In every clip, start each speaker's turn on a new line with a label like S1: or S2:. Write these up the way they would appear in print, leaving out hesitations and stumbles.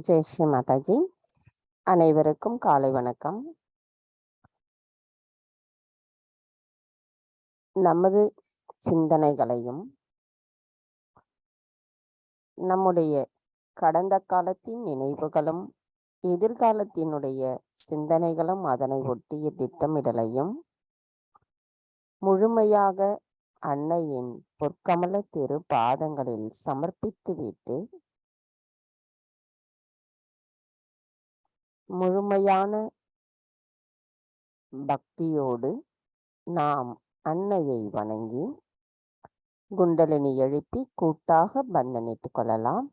S1: ஜெய் ஸ்ரீ மாதாஜி. அனைவருக்கும் காலை வணக்கம். நமது சிந்தனைகளையும் நம்முடைய கடந்த காலத்தின் நினைவுகளும் எதிர்காலத்தினுடைய சிந்தனைகளும் அதனை ஒட்டிய திட்டமிடலையும் முழுமையாக அன்னையின் பொற்கமல திரு பாதங்களில் சமர்ப்பித்துவிட்டு முழுமையான பக்தியோடு நாம் அன்னையை வணங்கி குண்டலினி எழுப்பி கூட்டாக பந்தனிட்டுக் கொள்ளலாம்.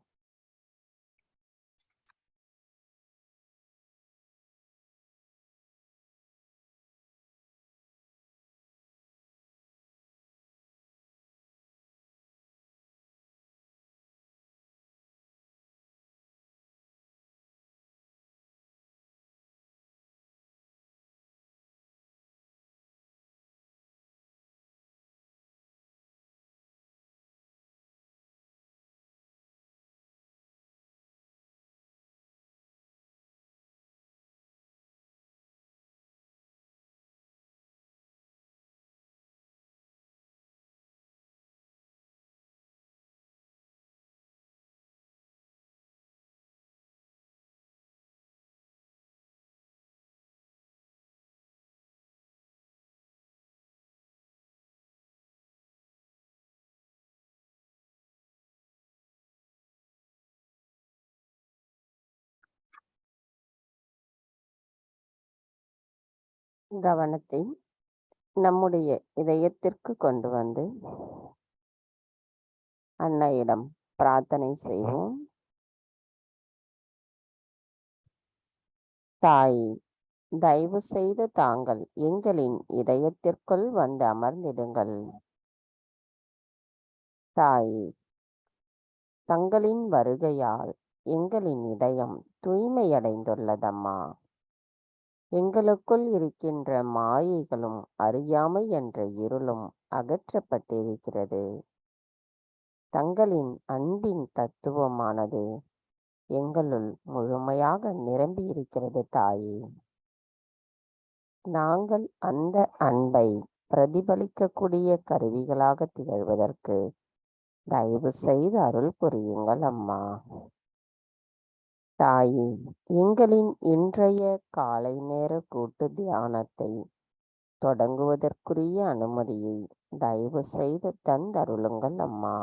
S1: கவனத்தை நம்முடைய இதயத்திற்கு கொண்டு வந்து அன்னையிடம் பிரார்த்தனை செய்வோம். தாய், தயவு செய்து தாங்கள் எங்களின் இதயத்திற்குள் வந்து அமர்ந்திடுங்கள். தாய், தங்களின் வருகையால் எங்களின் இதயம் தூய்மையடைந்துள்ளதம்மா. எங்களுக்குள் இருக்கின்ற மாயைகளும் அறியாமை என்ற இருளும் அகற்றப்பட்டிருக்கிறது. தங்களின் அன்பின் தத்துவமானது எங்களுள் முழுமையாக நிரம்பி இருக்கிறது தாயே. நாங்கள் அந்த அன்பை பிரதிபலிக்கக்கூடிய கருவிகளாக திகழ்வதற்கு தயவு செய்து அருள் புரியுங்கள் அம்மா. தாயே, எங்களின் இன்றைய காலை நேர கூட்டு தியானத்தை தொடங்குவதற்குரிய அனுமதியை தயவு செய்து தந்தருளுங்கள் அம்மா.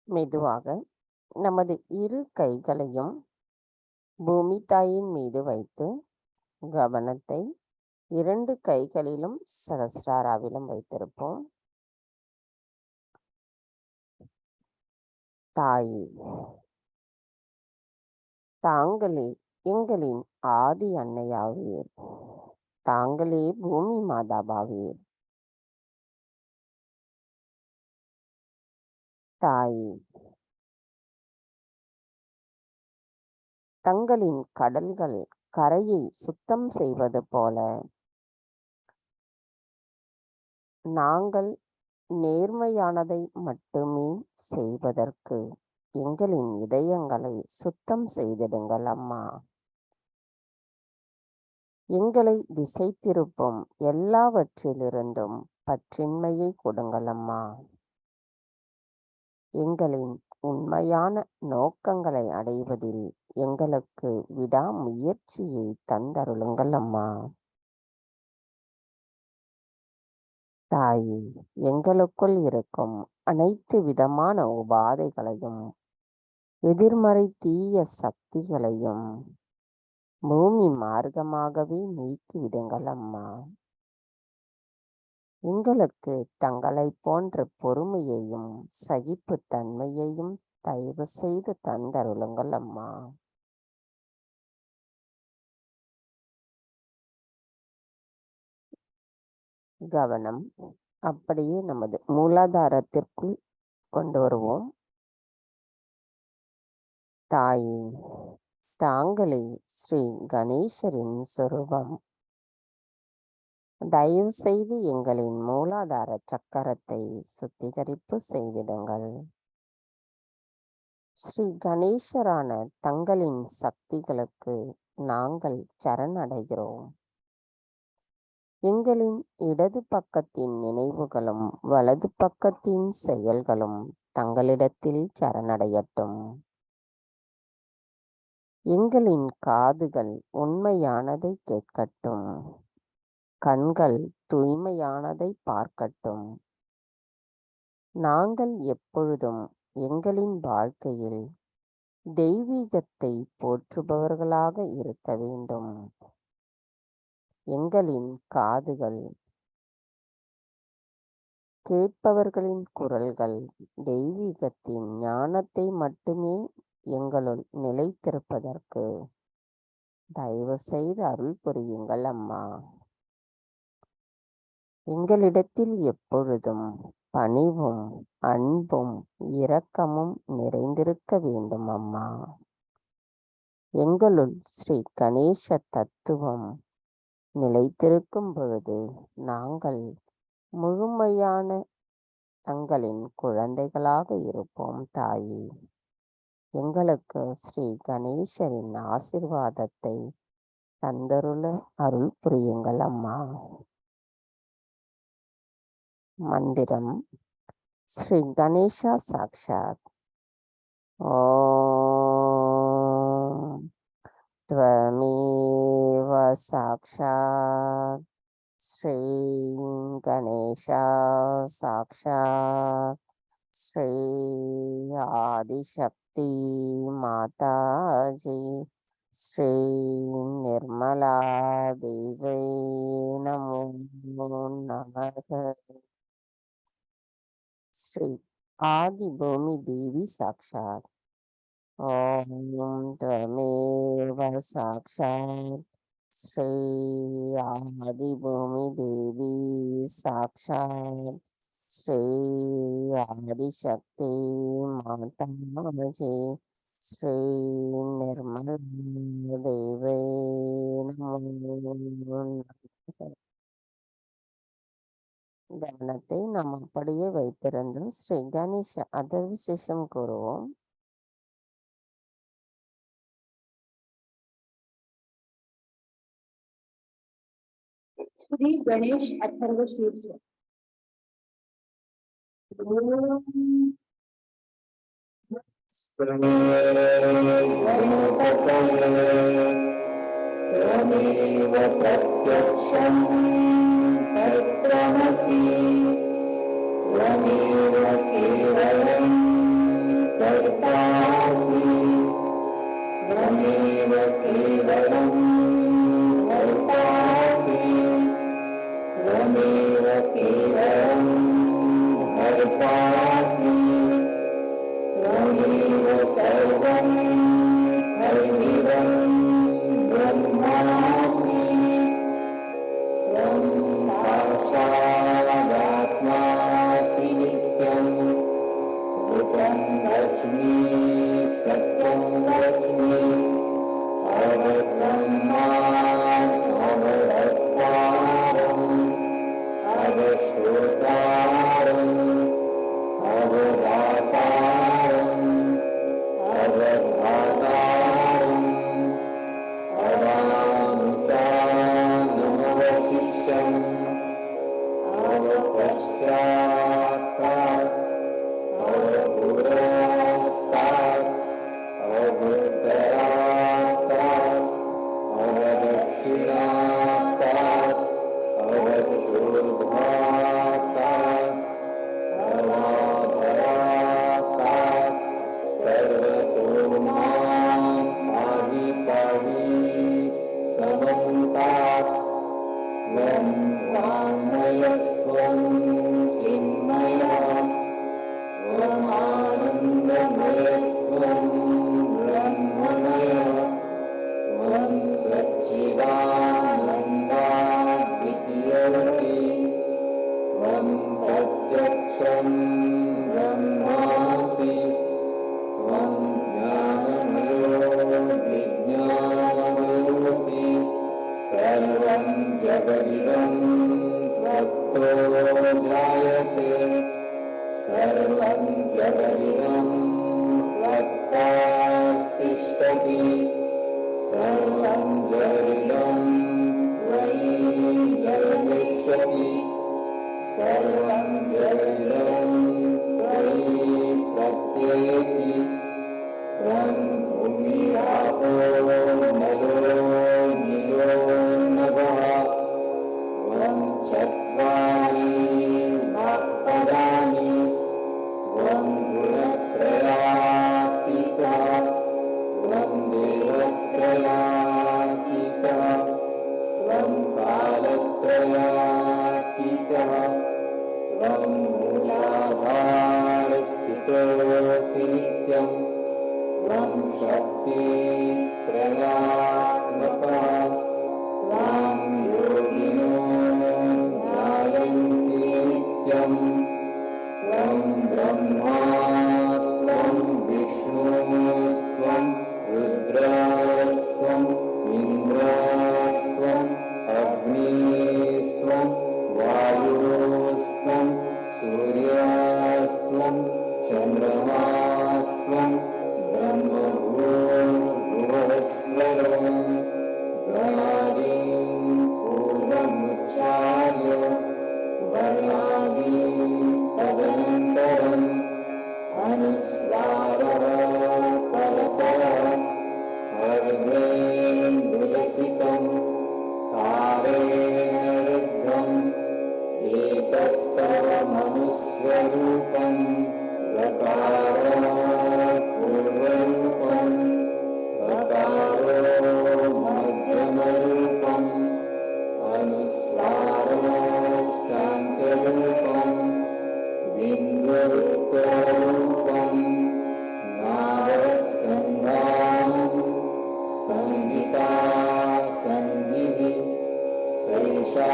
S1: மெதுவாக நமது இரு கைகளையும் பூமி தாயின் மீது வைத்து கவனத்தை இரண்டு கைகளிலும் சகஸ்ராராவிலும் வைத்திருப்போம். தாயே, தாங்களே எங்களின் ஆதி அன்னையாவீர். தாங்களே பூமி மாதாவாவீர். தாயே, தங்களின் கடல்கள் கரையை சுத்தம் செய்வது போல நாங்கள் நேர்மையானதை மட்டுமே செய்வதற்கு எங்களின் இதயங்களை சுத்தம் செய்திடுங்கள் அம்மா. எங்களை திசை திருப்பும் எல்லாவற்றிலிருந்தும் பற்றின்மையை கொடுங்கள் அம்மா. எங்களின் உண்மையான நோக்கங்களை அடைவதில் எங்களுக்கு விடாமுயற்சியை தந்தருளுங்கள் அம்மா. தாயே, எங்களுக்குள் இருக்கும் அனைத்து விதமான உபாதைகளையும் எதிர்மறை தீய சக்திகளையும் பூமி மார்க்கமாகவே நீக்கிவிடுங்கள் அம்மா. எங்களுக்கு தங்களை போன்ற பொறுமையையும் சகிப்புத்தன்மையையும் தயவு செய்து தந்தருளுங்கள் அம்மா. கவனம் அப்படியே நமது மூலாதாரத்திற்குள் கொண்டு வருவோம். தாயே, தாங்களே ஸ்ரீ கணேசரின் சொரூபம். தயவு செய்து எங்களின் மூலாதார சக்கரத்தை சுத்திகரிப்பு செய்திடுங்கள். ஸ்ரீ கணேசரான தங்களின் சக்திகளுக்கு நாங்கள் சரணடைகிறோம். எங்களின் இடது பக்கத்தின் நினைவுகளும் வலது பக்கத்தின் செயல்களும் தங்களிடத்தில் சரணடையட்டும். எங்களின் காதுகள் உண்மையானதை கேட்கட்டும். கண்கள் தூய்மையானதை பார்க்கட்டும். நாங்கள் எப்பொழுதும் எங்களின் வாழ்க்கையில் தெய்வீகத்தை போற்றுபவர்களாக இருக்க வேண்டும். எங்களின் காதுகள் கேட்பவர்களின் குரல்கள் தெய்வீகத்தின் ஞானத்தை மட்டுமே எங்களுள் நிலைத்திருப்பதற்கு தயவு செய்து அருள் புரியுங்கள் அம்மா. எங்களிடத்தில் எப்பொழுதும் பணிவும் அன்பும் இரக்கமும் நிறைந்திருக்க வேண்டும் அம்மா. எங்களுள் ஸ்ரீ கணேச தத்துவம் நிலைத்திருக்கும் பொழுது நாங்கள் முழுமையான தங்களின் குழந்தைகளாக இருப்போம் தாயே. எங்களுக்கு ஸ்ரீ கணேசரின் ஆசிர்வாதத்தை தந்தருள அருள் புரியுங்கள் அம்மா. மந்திரம் ஸ்ரீ கணேசா சாக்ஷாத். ஓம் த்வமேவ சாக்ஷாத் ஸ்ரீ கணேசா சாக்ஷாத் ஸ்ரீ ஆதிசக்தி மாதாஜி ஸ்ரீ நிர்மலா தேவை நமோ நமக. ஸ்ரீ ஆதி பூமி தேவி சாக்ஷாத். ஓம் த்வமேவ சாக்ஷாத் ஸ்ரீ ஆதி பூமி தேவி சாக்ஷாத் ஸ்ரீ ஆதிசக்தி மாதாஜி ஸ்ரீ நிர்மலா தேவை நமோ. கவனத்தை நாம் அப்படியே வைத்திருந்து ஸ்ரீ கணேஷ அதர் விசேஷம் கூறுவோம்.
S2: श्री गणेश अथर्व शीर्ष. त्वमेव प्रत्यक्षं तत्त्वमसि त्वमेव केवलं कर्तासि त्वमेव केवलं कर्तासि त्वमेव केवलं कर्तासि त्वमेव सर्वं खल्विदं ब्रह्मासि त्वं साक्षादात्मासि नित्यं भूतं लक्ष्मी सत्यं लक्ष्मी अवब्रह्मात् अवदत्तारम् अवश्रोतारम् अवदातारम् अवधातारम् अवानुचानमवशिष्यम् अवपश्चात्तात् अवपुरस्तात् अवोत्तरात् वाङ्मयस्त्वं चिन्मया त्वमानन्दमयस्त्वं ब्रह्ममय त्वं सच्चिदानन्दाद्वितीयोऽसि त्वं प्रत्यक्षं ब्रह्मासि त्वं ज्ञानमयो विज्ञानमयोऽसि सर्वं जगदिदं त्वत्तो जायते सर्वं जगदिदं त्वत्तास्तिष्ठति सर्वं जगदिदं त्वयि जगमिष्यति सर्वं जगदिदं त्वयि प्रत्येति त्वं भूमिरापो नलो निलो नभः त्वं चत्वारि वाक्पदानि त्वं गुणत्रयातीतः त्वं देवत्रयातीतः त्वं कालत्रयातीतः त्वं मूलाधारस्थितोऽसि नित्यं त्वं शक्तित्रयात्मकः त्वां योगिनो ध्यायन्ति नित्यं त्वं ब्रह्मा त्वं विष्णुस्त्वं रुद्रस्त्वम् इन्द्रस्त्वम् अग्निस्त्वं वायुस्त्वं सूर्यस्त्वं चन्द्रमास्त्वं ब्रह्मभूर्भुवस्वरं गणादिं पूर्वमुच्चार्य वर्णादिं तदनन्तरम् अनुस्वारः परतः अर्धेन्दुरसितं तारेण रुद्धम् एतत्तव मनुस्वरूपं गकारो पूर्वरूपं गकारो मध्यमरूपम् अनुस्वारोष्टाङ्गरूपं बिन्दुरूपं नारसन्धानं संहिता सन्धिः सैषा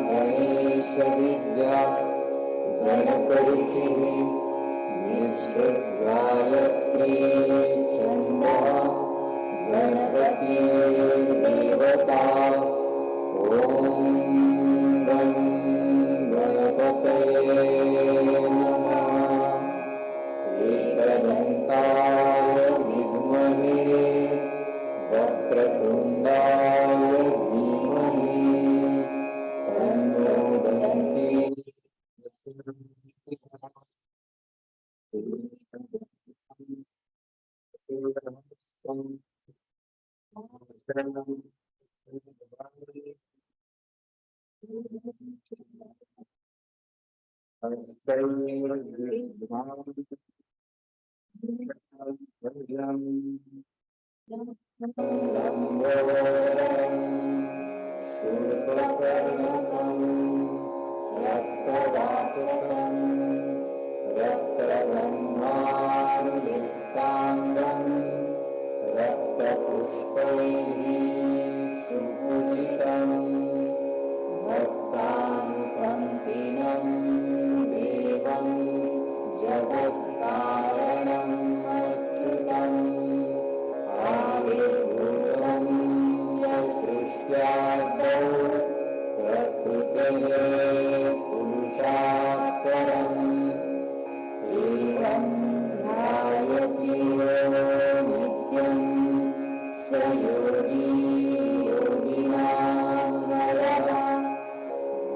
S2: गणेशविद्या गणकऋषिः निर्षुद्गायत्री छन्दः गणपतिर्देवता ॐ गं गणपतये नमः एकदन्ताय विद्महे वक्रतुण्डाय धीमहि तन्नो दन्ति रक्तवाससं रक्तगन्धानुलिप्ताङ्गं रक्तपुष्पैः सुपूजितं भक्तानुकम्पिनं देवं जगत्कारणम् अच्युतम् आविर्भूतं सृष्ट्यादौ प्रकृतये पुरुषात् परम् एवं ध्यायति यो नित्यं स योगी योगिनां नरः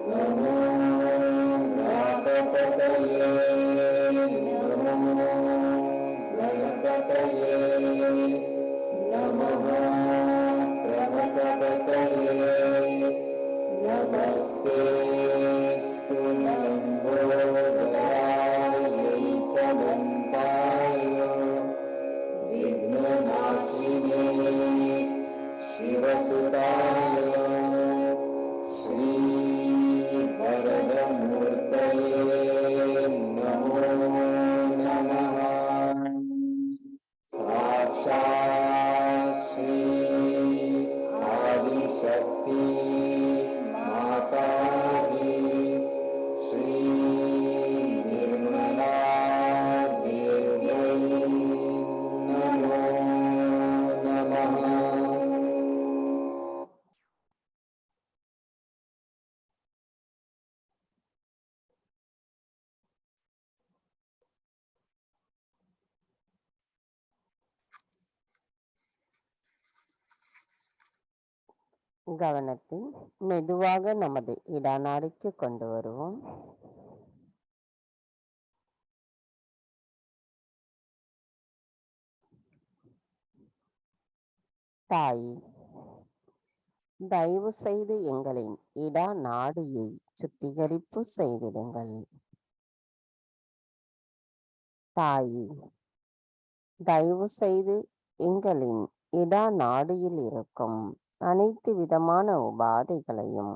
S2: नमो गणपतये नमो गणपतये नमः प्रमथपतये नमस्ते स्तु लम्बोदरायै विघ्ननाशिने शिवसुताय श्री
S1: கவனத்தை மெதுவாக நமது இடநாடிக்கு கொண்டு வருவோம். தாய், தயவு செய்து எங்களின் இடநாடியை சுத்திகரிப்பு செய்திடுங்கள். தாய், தயவு செய்து எங்களின் இடநாடியில் இருக்கும் அனைத்து விதமான உபாதைகளையும்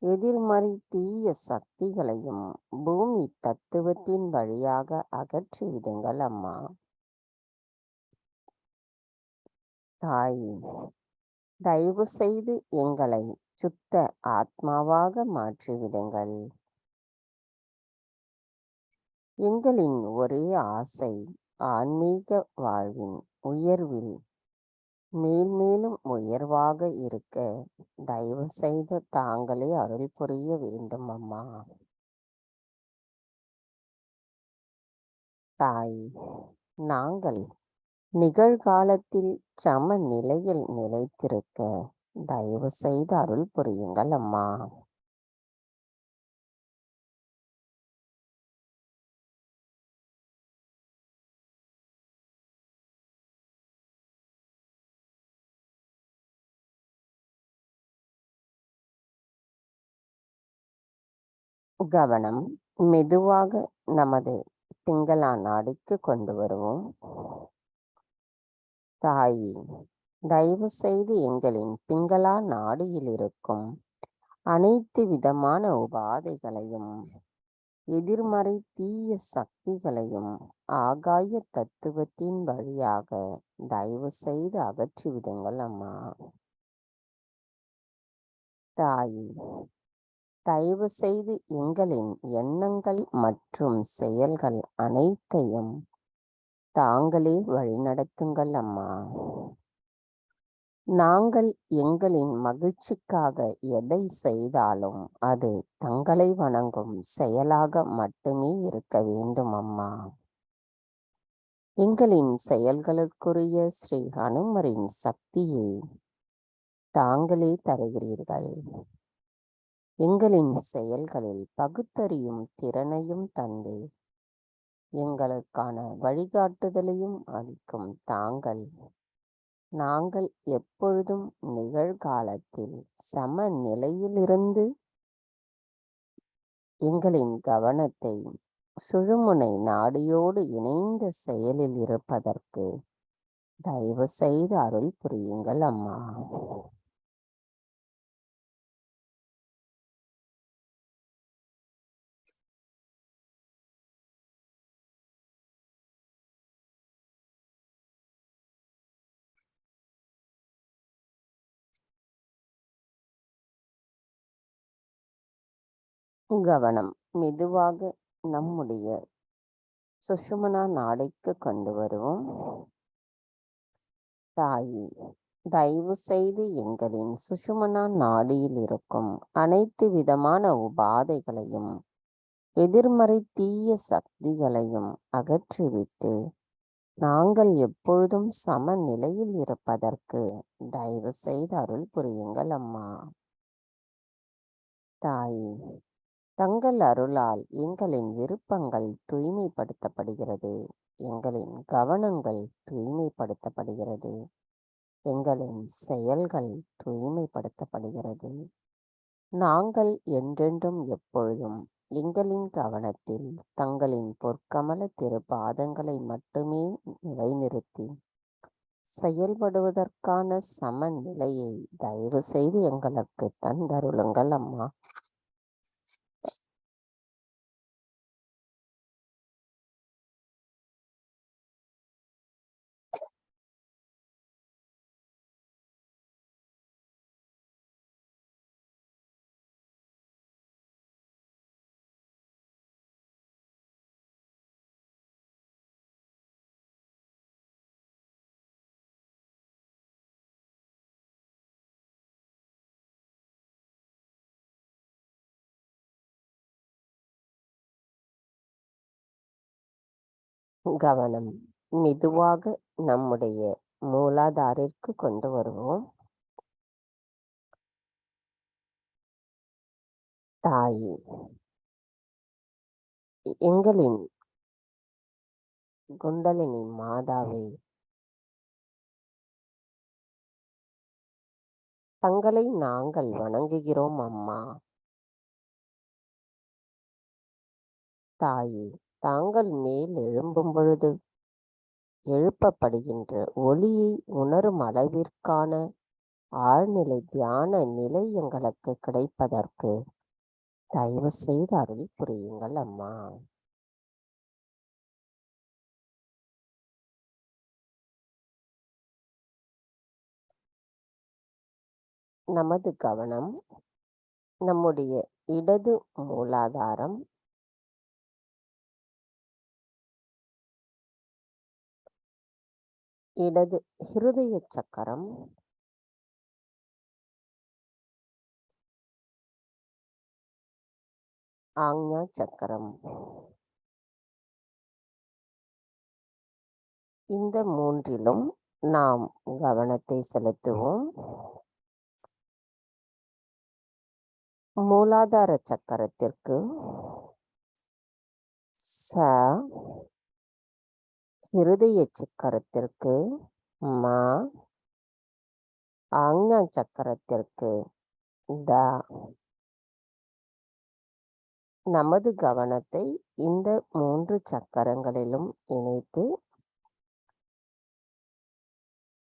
S1: எதிர்மறை தீய சக்திகளையும் பூமி தத்துவத்தின் வழியாக அகற்றிவிடுங்கள் அம்மா. தாய், தயவு செய்து எங்களை சுத்த ஆத்மாவாக மாற்றிவிடுங்கள். எங்களின் ஒரே ஆசை ஆன்மீக வாழ்வின் உயர்வில் மேல்மேலும் உயர்வாக இருக்க தயவு செய்து தாங்களே அருள் புரிய வேண்டும் அம்மா. தாய், நாங்கள் நிகழ்காலத்தில் சமநிலையில் நிலைத்திருக்க தயவு செய்து அருள் புரியுங்கள் அம்மா. கவனம் மெதுவாக நமது பிங்களா நாடிக்கு கொண்டு வருவோம். தாய், தயவு செய்து எங்களின் பிங்களா நாடியில் இருக்கும் அனைத்து விதமான உபாதைகளையும் எதிர்மறை தீய சக்திகளையும் ஆகாய தத்துவத்தின் வழியாக தயவு செய்து அகற்றிவிடுங்கள் அம்மா. தாய், தயவு செய்து எங்களின் எண்ணங்கள் மற்றும் செயல்கள் அனைத்தையும் தாங்களே வழிநடத்துங்கள் அம்மா. நாங்கள் எங்களின் மகிழ்ச்சிக்காக எதை செய்தாலும் அது தங்களை வணங்கும் செயலாக மட்டுமே இருக்க வேண்டும் அம்மா. எங்களின் செயல்களுக்குரிய ஸ்ரீ ஹனுமரின் சக்தியை தாங்களே தருகிறீர்கள். எங்களின் செயல்களில் பகுத்தறியும் திறனையும் தந்து எங்களுக்கான வழிகாட்டுதலையும் அளிக்கும் தாங்கள் நாங்கள் எப்பொழுதும் நிகழ்காலத்தில் சமநிலையிலிருந்து எங்களின் கவனத்தை சுழுமுனை நாடியோடு இணைந்த செயலில் இருப்பதற்கு தயவு செய்து அருள் புரியுங்கள் அம்மா. கவனம் மெதுவாக நம்முடைய சுஷுமனா நாடைக்கு கொண்டு வருவோம். தாய், தயவு செய்து எங்களின் சுஷுமனா நாடியில் இருக்கும் அனைத்து விதமான உபாதைகளையும் எதிர்மறை தீய சக்திகளையும் அகற்றிவிட்டு நாங்கள் எப்பொழுதும் சமநிலையில் இருப்பதற்கு தயவு செய்து அருள் புரியுங்கள் அம்மா. தாய், தங்கள் அருளால் எங்களின் விருப்பங்கள் தூய்மைப்படுத்தப்படுகிறது, எங்களின் கவனங்கள் தூய்மைப்படுத்தப்படுகிறது, எங்களின் செயல்கள் தூய்மைப்படுத்தப்படுகிறது. நாங்கள் என்றென்றும் எப்பொழுதும் எங்களின் கவனத்தில் தங்களின் பொற்கமல திருப்பாதங்களை மட்டுமே நிலைநிறுத்தி செயல்படுவதற்கான சமநிலையை தயவு செய்து எங்களுக்கு தந்தருளுங்கள் அம்மா. கவனம் மெதுவாக நம்முடைய மூலாதாரிற்கு கொண்டு வருவோம். தாயே, எங்களின் குண்டலினி மாதாவே, தங்களை நாங்கள் வணங்குகிறோம் அம்மா. தாயே, தாங்கள் மேல் எழும்பும் பொழுது எழுப்பப்படுகின்ற ஒளியை உணரும் அளவிற்கான ஆழ்நிலை தியான நிலை எங்களுக்கு கிடைப்பதற்கு தயவு செய்து அருள் புரியுங்கள் அம்மா. நமது கவனம் நம்முடைய இடது மூலாதாரம், இடது ஹிருதய சக்கரம், ஆக்ஞா சக்கரம், இந்த மூன்றிலும் நாம் கவனத்தை செலுத்துவோம். மூலாதார சக்கரத்திற்கு ச, ஹிருதய சக்கரத்திற்கு ம, ஆக்ஞா சக்கரத்திற்கு த. நமது கவனத்தை இந்த 3 சக்கரங்களிலும் இணைத்து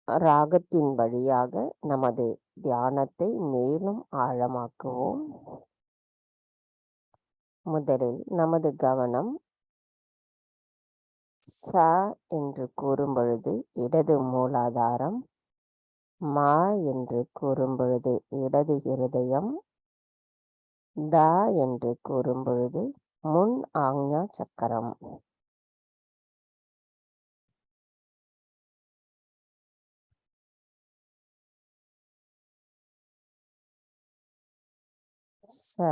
S1: ராகத்தின் வழியாக நமது தியானத்தை மேலும் ஆழமாக்குவோம். முதலில் நமது கவனம் ச என்று கூறும் பொழுது இடது மூலாதாரம், ம என்று கூறும் பொழுது இடது இருதயம், த என்று கூறும் பொழுது முன் ஆக்ஞா சக்கரம். ச,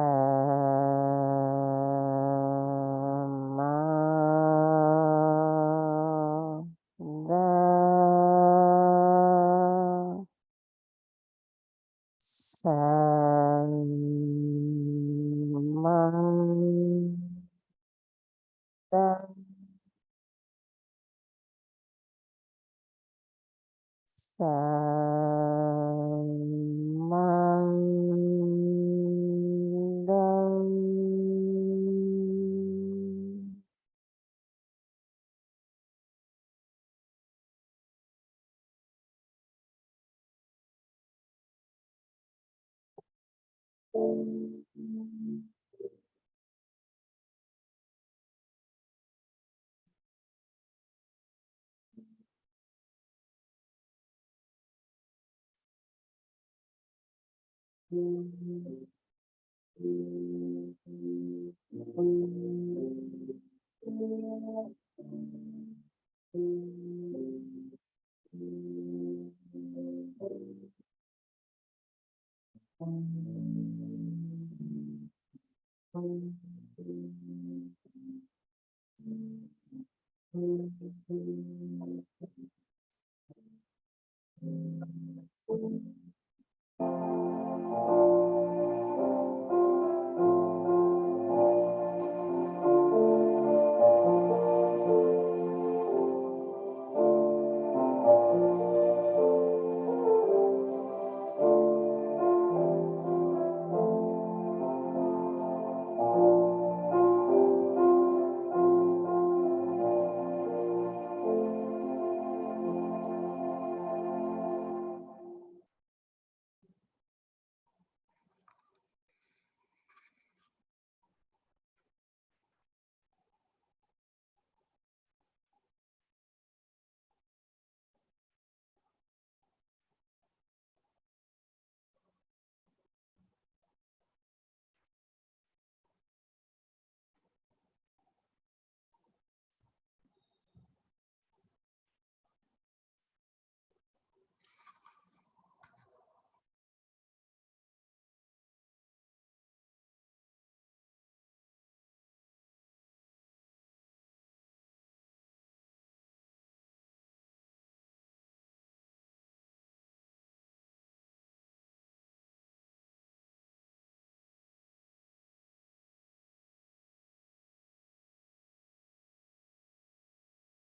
S1: ம, த, ச, ம, த, ச, ம, த.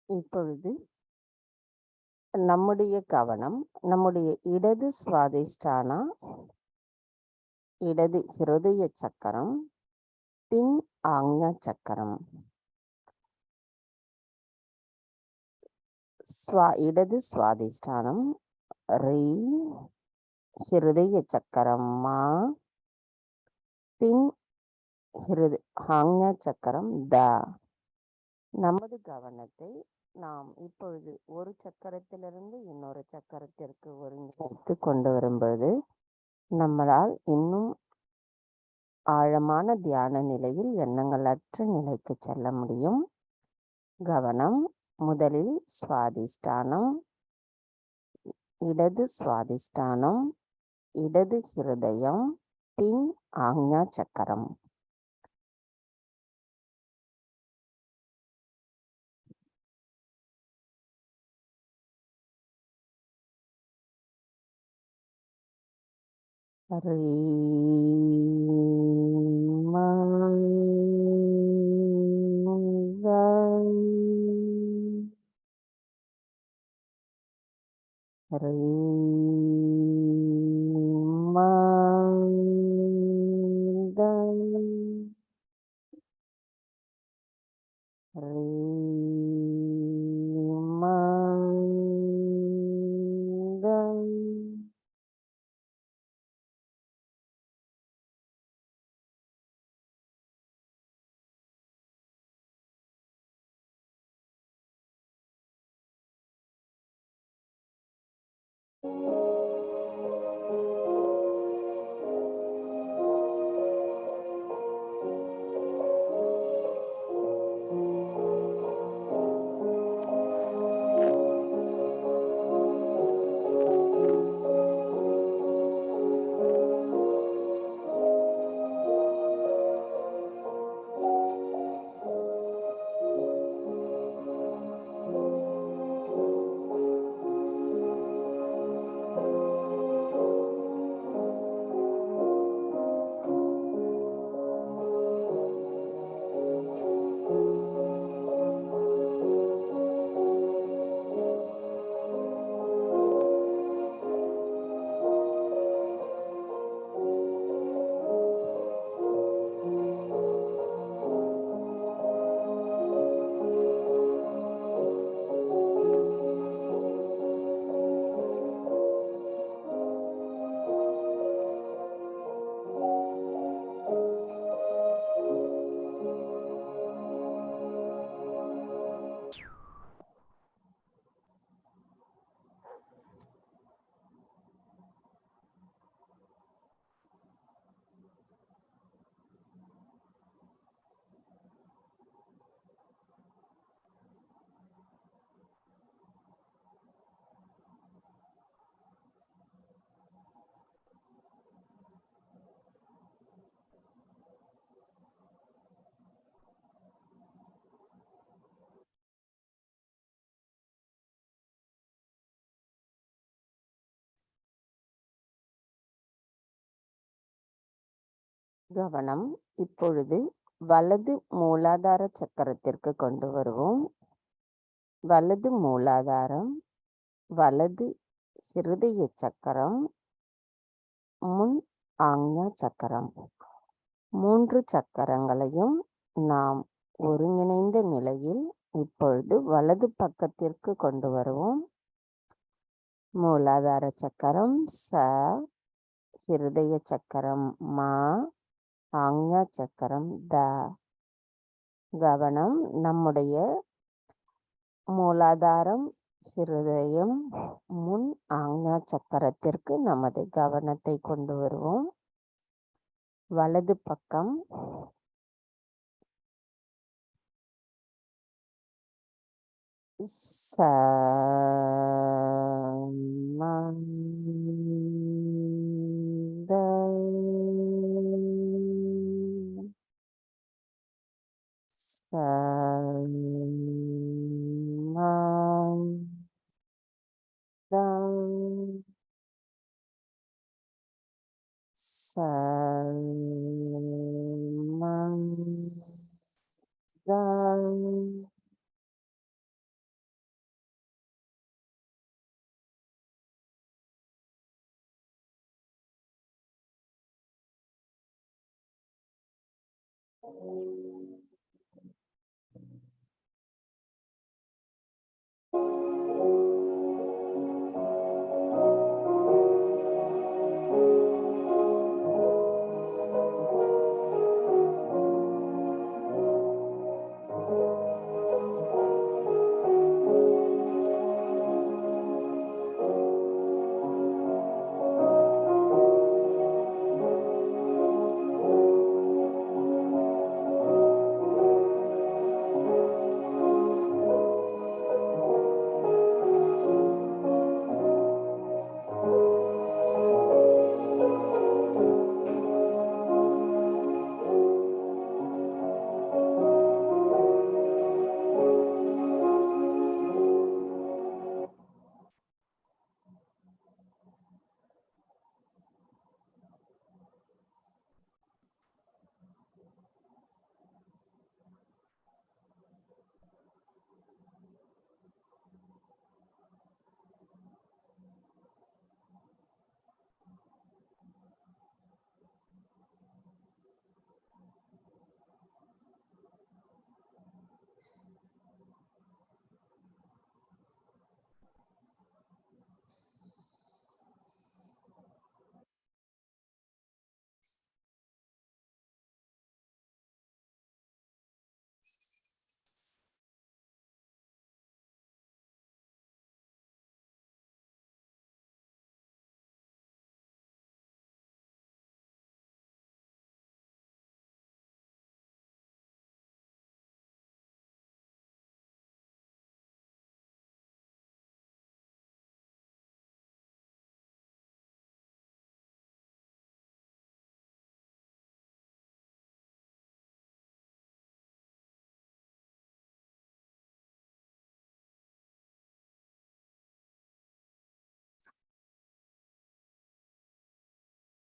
S1: இப்பொழுது நம்முடைய கவனம் நம்முடைய இடது சுவாதிஷ்டானா, இடது ஹிருதய சக்கரம், பின் ஆக்ஞா சக்கரம். இடது சுவாதிஷ்டானம் ரீ, ஹிருதய சக்கரம் மா, பின் ஆக்ஞா சக்கரம் த. நமது கவனத்தை நாம் இப்பொழுது ஒரு சக்கரத்திலிருந்து இன்னொரு சக்கரத்திற்கு ஒருங்கிணைத்து கொண்டு வரும்பொழுது நம்மளால் இன்னும் ஆழமான தியான நிலையில் எண்ணங்களற்ற நிலைக்கு செல்ல முடியும். கவனம் முதலில் சுவாதிஷ்டானம், இடது சுவாதிஷ்டானம், இடது ஹிருதயம், பின் ஆக்ஞா சக்கரம். கவனம் இப்பொழுது வலது மூலாதார சக்கரத்திற்கு கொண்டு வருவோம். வலது மூலாதாரம், வலது ஹிருதய சக்கரம், முன் ஆக்ஞா சக்கரம். 3 சக்கரங்களையும் நாம் ஒருங்கிணைந்த நிலையில் இப்பொழுது வலது பக்கத்திற்கு கொண்டு வருவோம். மூலாதார சக்கரம் ச, ஹிருதய சக்கரம் மா, ஆக்ஞா சக்கரம் த. கவனம் நம்முடைய மூலாதாரம், ஹிருதயம், முன் ஆக்ஞா சக்கரத்திற்கு நமது கவனத்தை கொண்டு வருவோம். வலது பக்கம் ச, ம, த, ச, ம, த, ச, ம, த.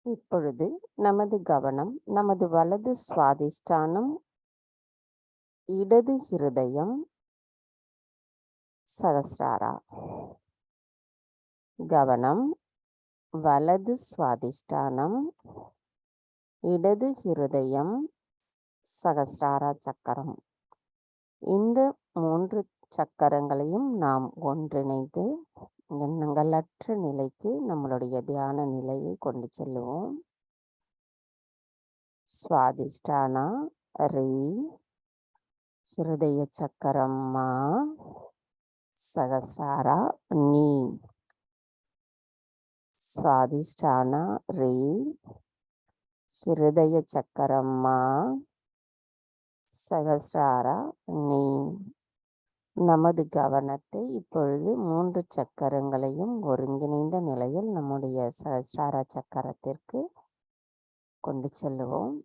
S1: இப்பொழுது நமது கவனம் நமது வலது சுவாதிஷ்டானம், இடது ஹிருதயம், சகஸ்ராரா. கவனம் வலது சுவாதிஷ்டானம், இடது ஹிருதயம், சகஸ்ராரா சக்கரம். இந்த 3 சக்கரங்களையும் நாம் ஒன்றிணைத்து எண்ணங்களற்ற நிலைக்கு நம்மளுடைய தியான நிலையை கொண்டு செல்லுவோம். சுவாதிஷ்டானா ரீ, ஹிருதய சக்கரம் மா, சகஸ்ராரா நீ. சுவாதிஷ்டானா ரீ, ஹிருதய சக்கரம் மா, சகஸ்ராரா நீ. நமது கவனத்தை இப்பொழுது 3 சக்கரங்களையும் ஒருங்கிணைந்த நிலையில் நம்முடைய சகஸ்ராரா சக்கரத்திற்கு கொண்டு செல்லுவோம்.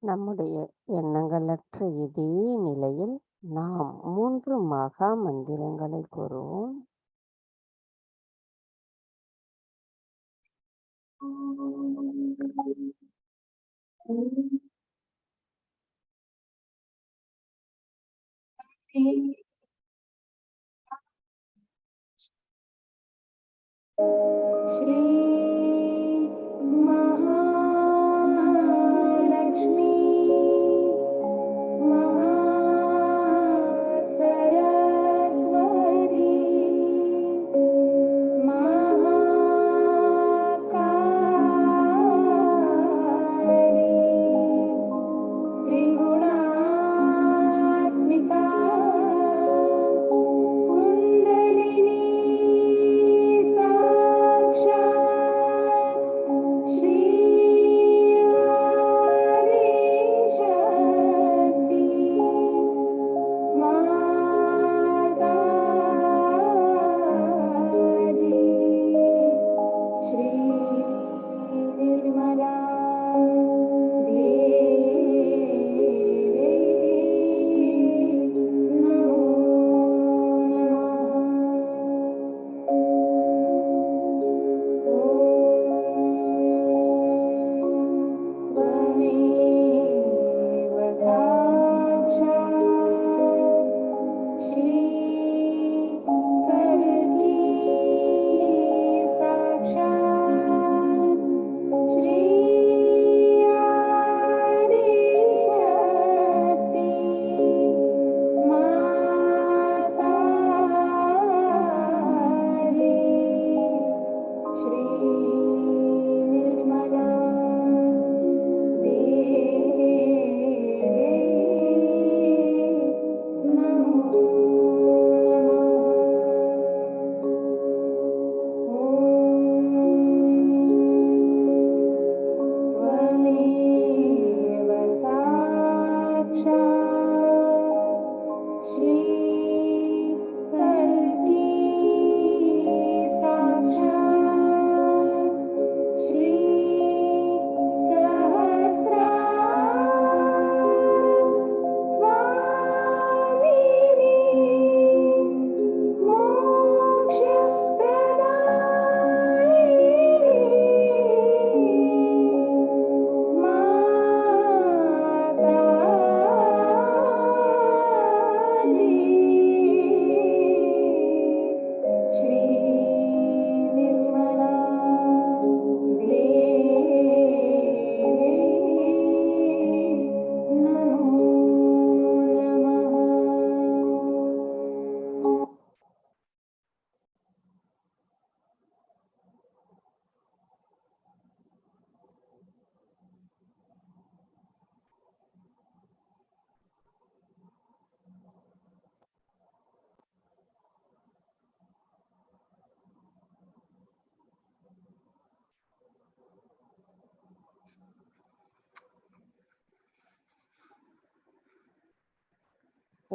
S1: நம்முடைய எண்ணங்களற்ற இதே நிலையில் நாம் 3 மகா மந்திரங்களை கூறுவோம்.
S2: श्री महालक्ष्मी महासरस्वती महाकाली त्रिगुणात्मिका कुण्डलिनी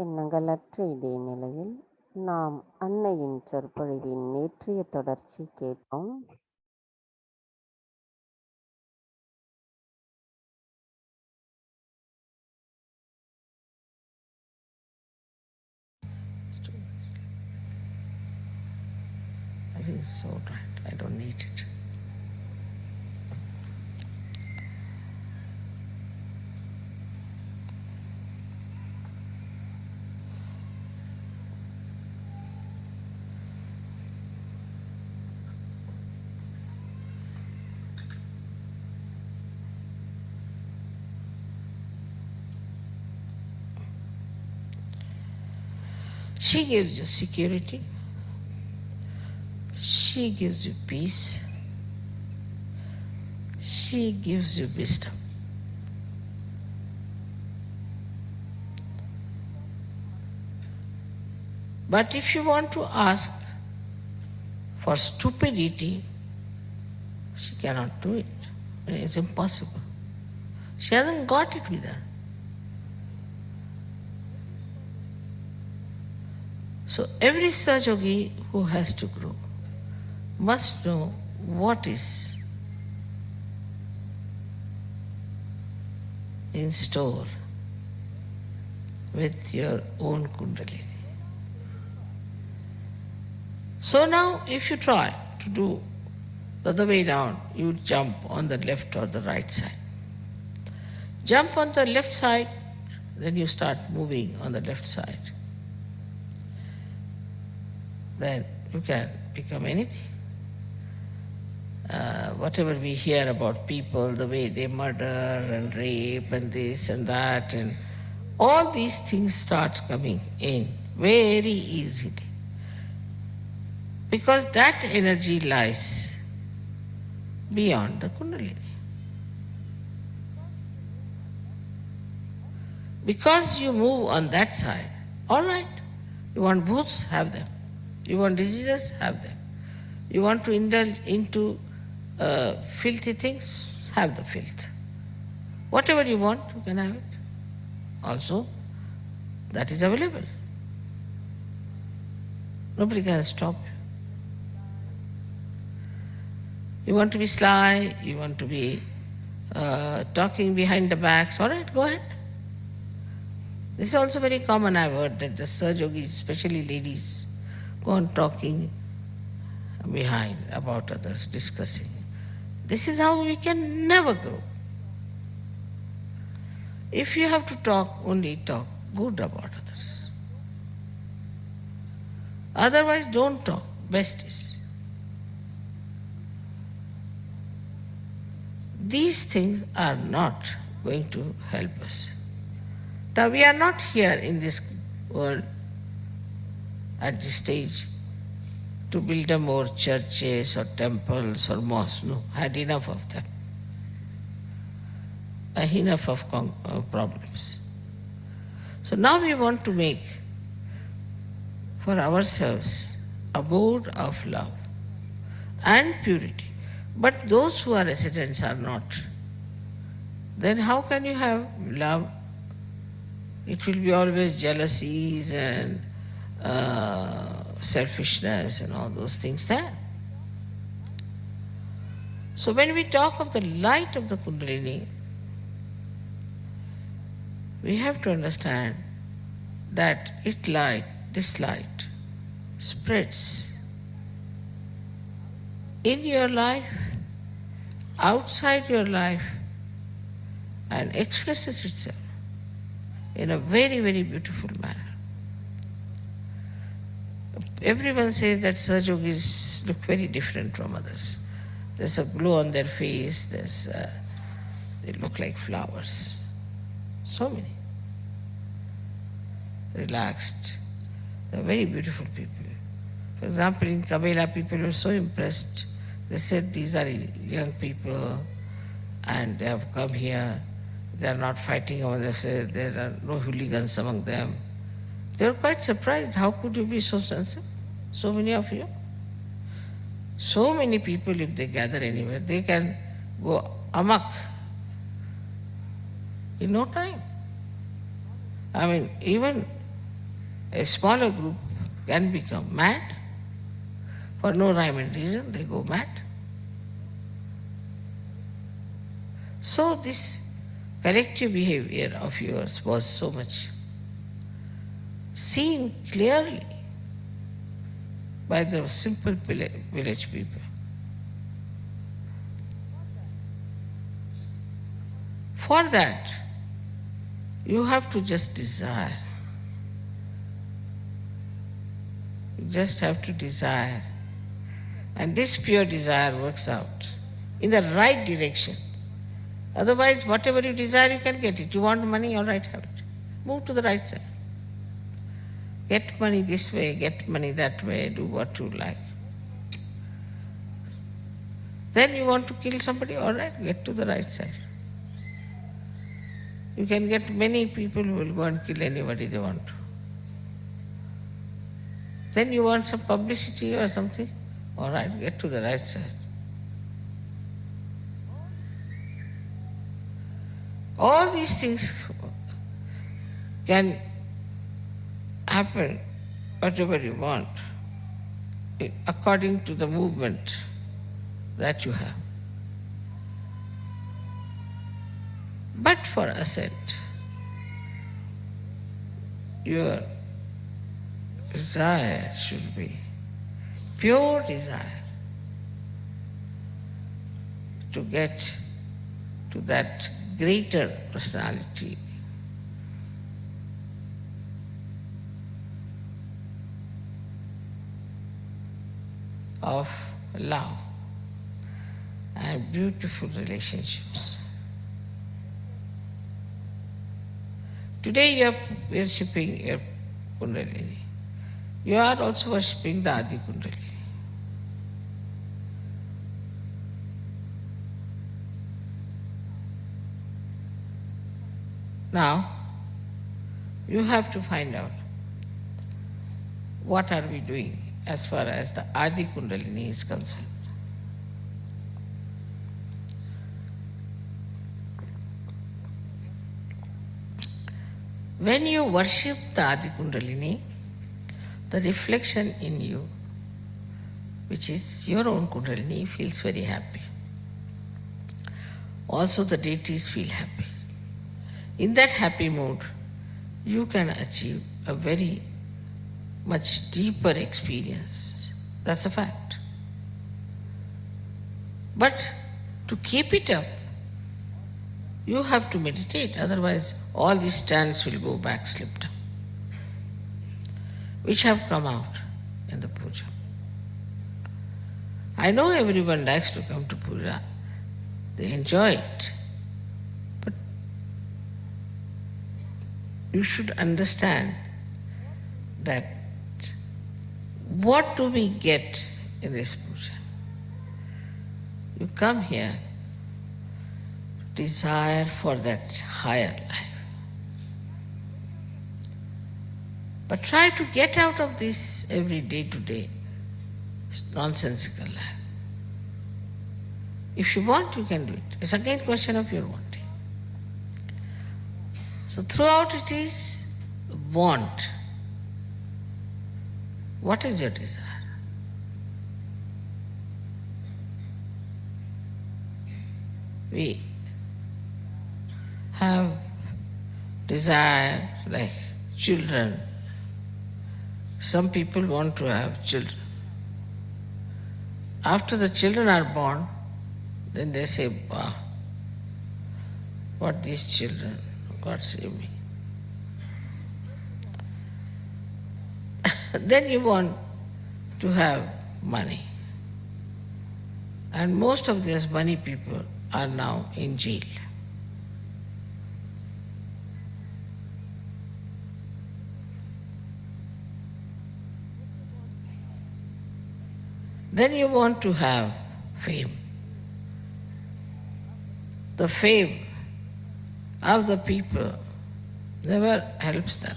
S1: எண்ணங்களற்ற இதே நிலையில் நாம் அன்னையின் சொற்பொழிவின் நேற்றைய தொடர்ச்சி கேட்டோம்.
S3: I think it's all right. I don't need it. She gives you security. She gives you peace. She gives you wisdom. But if you want to ask for stupidity, she cannot do it. It's impossible. She hasn't got it with her. So every Sahaja who has to grow must know what is in store with your own Kundalini. So now if you try to do the other way down, you jump on the left or the right side. Jump on the left side, then you start moving on the left side. Then you can become anything. Whatever we hear about people, the way they murder and rape and this and that, and all these things start coming in very easily. Because that energy lies beyond the Kundalini. Because you move on that side, all right, you want booths, have them. You want diseases, have them. You want to indulge into filthy things, have the filth. Whatever you want, you can have it. Also, that is available. Nobody can stop you. You want to be sly, you want to be talking behind the backs, all right, go ahead. This is also very common, I've heard, that the Sahaj Yogis, especially ladies, go on talking behind about others, discussing. This is how we can never grow. If you have to talk, only talk good about others. Otherwise, don't talk. Best is. These things are not going to help us. Now, we are not here in this world at this stage to build more churches or temples or mosques. No, had enough of them. Enough of problems. So now we want to make for ourselves a abode of love and purity. But those who are residents are not. Then how can you have love? It will be always jealousies and selfishness and all those things there. So when we talk of the light of the Kundalini, we have to understand that this light spreads in your life, outside your life, and expresses itself in a very, very beautiful manner. Everyone says that Sahaj Yogis look very different from others. There's a glow on their face, they look like flowers. So many. Relaxed. They're very beautiful people. For example, in Kabela, people were so impressed. They said, these are young people and they have come here. They are not fighting over there. They said there are no hooligans among them. They were quite surprised. How could you be so sensitive? So many of you. So many people, if they gather anywhere, they can go amok in no time. I mean, even a smaller group can become mad. For no rhyme and reason, they go mad. So this collective behavior of yours was so much seen clearly by the simple village people. For that, you have to just desire. You just have to desire. And this pure desire works out in the right direction. Otherwise, whatever you desire, you can get it. You want money, all right, have it. Move to the right side. Get money this way, get money that way, do what you like. Then you want to kill somebody, all right, get to the right side. You can get many people who will go and kill anybody they want to. Then you want some publicity or something, all right, get to the right side. All these things can happen, whatever you want, according to the movement that you have. But for ascent, your desire should be pure desire to get to that greater personality. Of love and beautiful relationships. Today you are worshipping your Kundalini. You are also worshipping the Adi Kundalini. Now, you have to find out what are we doing as far as the Adi Kundalini is concerned. When you worship the Adi Kundalini, the reflection in you, which is your own Kundalini, feels very happy. Also the deities feel happy. In that happy mood, you can achieve a very much deeper experience. That's a fact. But to keep it up, you have to meditate, otherwise all these stands will go back, slip down, which have come out in the puja. I know everyone likes to come to puja, they enjoy it, but you should understand that what do we get in this puja? You come here to desire for that higher life. But try to get out of this every day-to-day nonsensical life. If you want, you can do it. It's again a question of your wanting. So throughout it is want. What is your desire? We have desire like children. Some people want to have children. After the children are born, then they say, wow, what these children, God save me. Then you want to have money. And most of these money people are now in jail. Then you want to have fame. The fame of the people never helps them.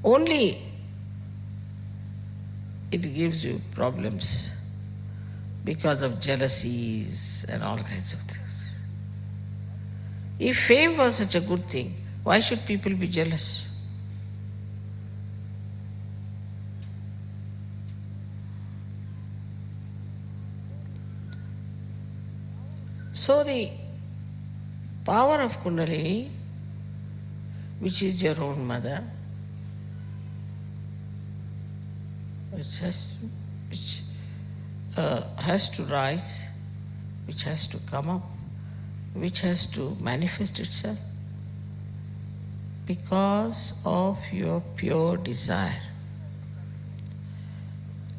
S3: Only it gives you problems because of jealousies and all kinds of things. If fame was such a good thing, why should people be jealous? So the power of Kundalini, which is your own mother, which has to rise, which has to come up, which has to manifest itself because of your pure desire.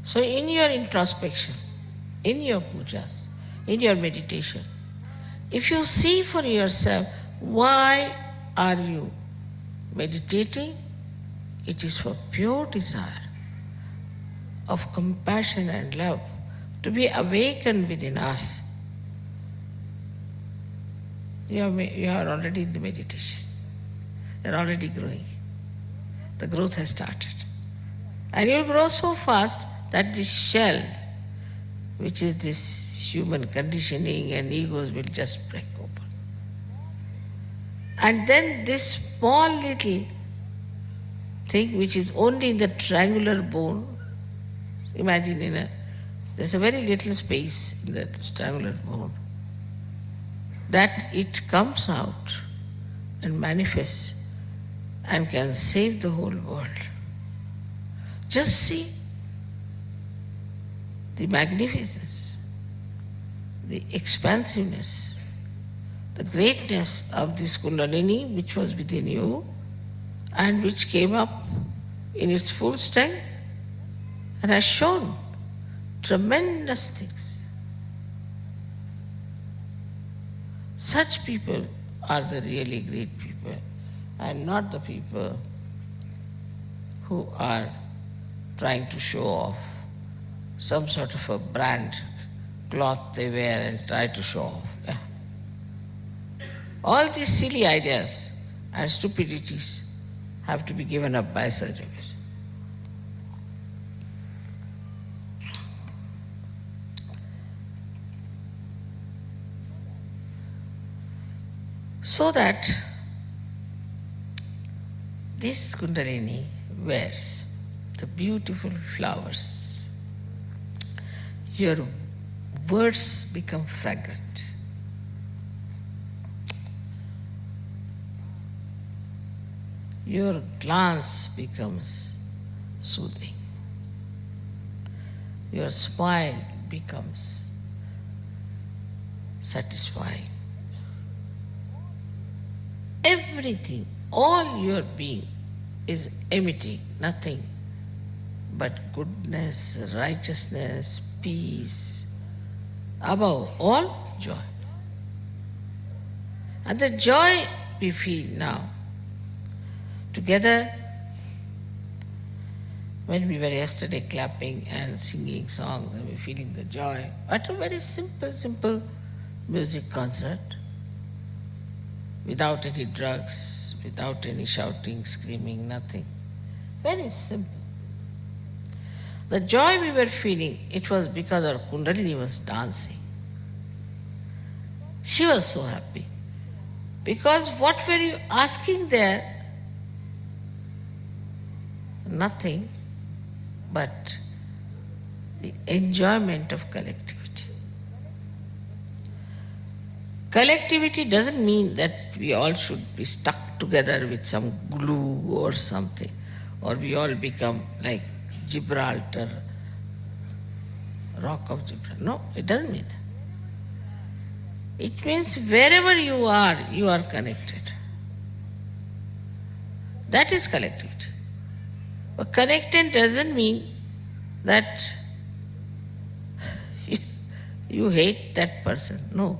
S3: So in your introspection, in your pujas, in your meditation, if you see for yourself why are you meditating, it is for pure desire of compassion and love to be awakened within us. You are already in the meditation. You are already growing. The growth has started. And you grow so fast that this shell, which is this human conditioning and egos, will just break open. And then this small little thing which is only in the triangular bone, imagine there's a very little space in that triangular bone. that it comes out and manifests and can save the whole world. Just see the magnificence, the expansiveness, the greatness of this Kundalini which was within you and which came up in its full strength and has shown tremendous things. Such people are the really great people and not the people who are trying to show off some sort of a brand cloth they wear and try to show off. Yeah. All these silly ideas and stupidities have to be given up by Sahajaya. So that this Kundalini wears the beautiful flowers. Your words become fragrant. Your glance becomes soothing. Your smile becomes satisfying. Everything, all your being is emitting nothing but goodness, righteousness, peace, above all joy. And the joy we feel now, together, when we were yesterday clapping and singing songs and we were feeling the joy, at a very simple music concert, without any drugs, without any shouting, screaming, nothing. Very simple. The joy we were feeling, it was because our Kundalini was dancing. She was so happy. Because what were you asking there? Nothing but the enjoyment of collectivity. Collectivity doesn't mean that we all should be stuck together with some glue or something, or we all become like Gibraltar, rock of Gibraltar. No, it doesn't mean that. It means wherever you are connected. That is collectivity. But connected doesn't mean that you hate that person. No.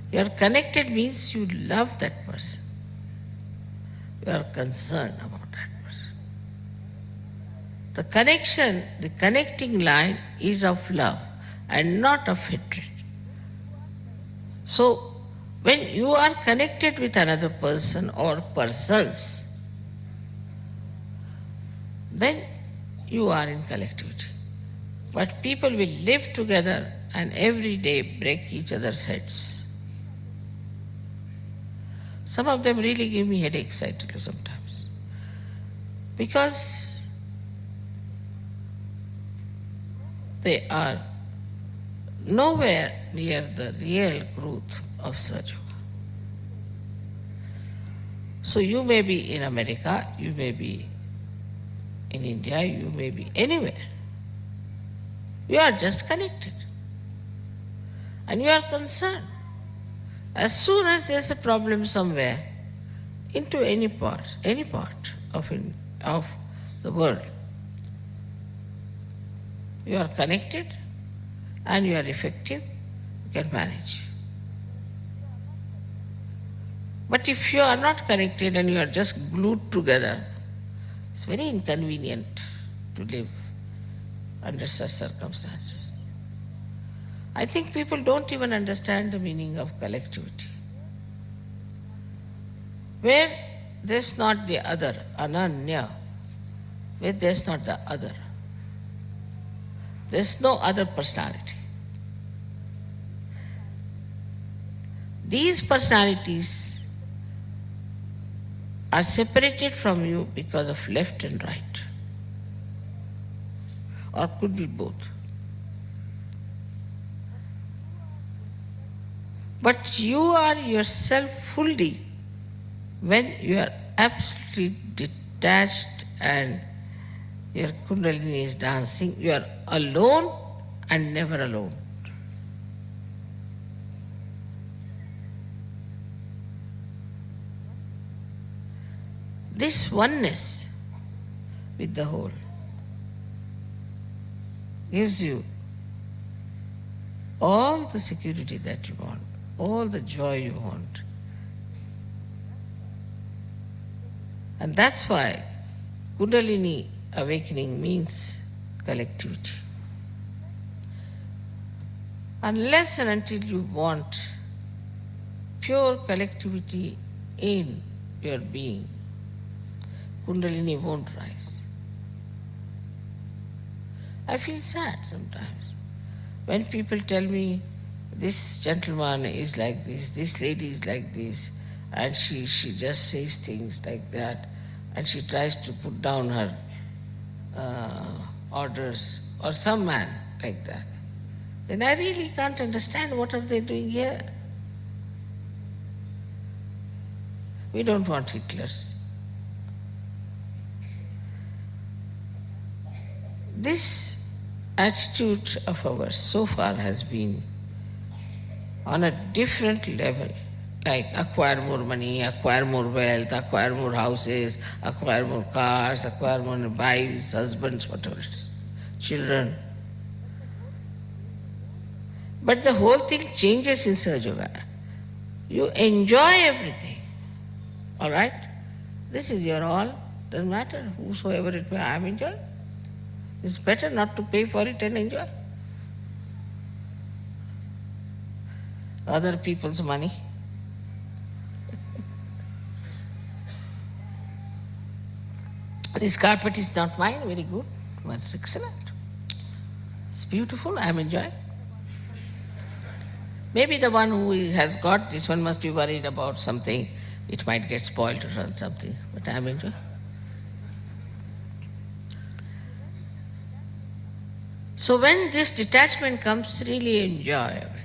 S3: You are connected means you love that person. You are concerned about that person. The connection, the connecting line is of love and not of hatred. So, when you are connected with another person or persons, then you are in collectivity. But people will live together and every day break each other's heads. Some of them really give me headaches, I tell you sometimes. Because they are nowhere near the real growth of Sahajaya. So you may be in America, you may be in India, you may be anywhere. You are just connected. And you are concerned. As soon as there's a problem somewhere, into any part of the world, you are connected and you are effective, you can manage. But if you are not connected and you are just glued together, it's very inconvenient to live under such circumstances. I think people don't even understand the meaning of collectivity. Where there's not the other, ananya, where there's not the other, there's no other personality. These personalities are separated from you because of left and right, or could be both. But you are yourself fully when you are absolutely detached and your Kundalini is dancing. You are alone and never alone. This oneness with the whole gives you all the security that you want, all the joy you want. And that's why Kundalini awakening means collectivity. Unless and until you want pure collectivity in your being, Kundalini won't rise. I feel sad sometimes when people tell me this gentleman is like this lady is like this, and she just says things like that, and she tries to put down her orders, or some man like that. Then I really can't understand what are they doing here. We don't want Hitlers. This attitude of ours so far has been on a different level, like acquire more money, acquire more wealth, acquire more houses, acquire more cars, acquire more wives, husbands, whatever it is, children. But the whole thing changes in Sahajya. You enjoy everything, all right? This is your all, doesn't matter, whosoever it may, I am enjoying. It's better not to pay for it and enjoy other people's money. This carpet is not mine, very good, but it's excellent. It's beautiful, I am enjoying. Maybe the one who has got this one must be worried about something, it might get spoiled or something, but I am enjoying. So when this detachment comes, really enjoy everything.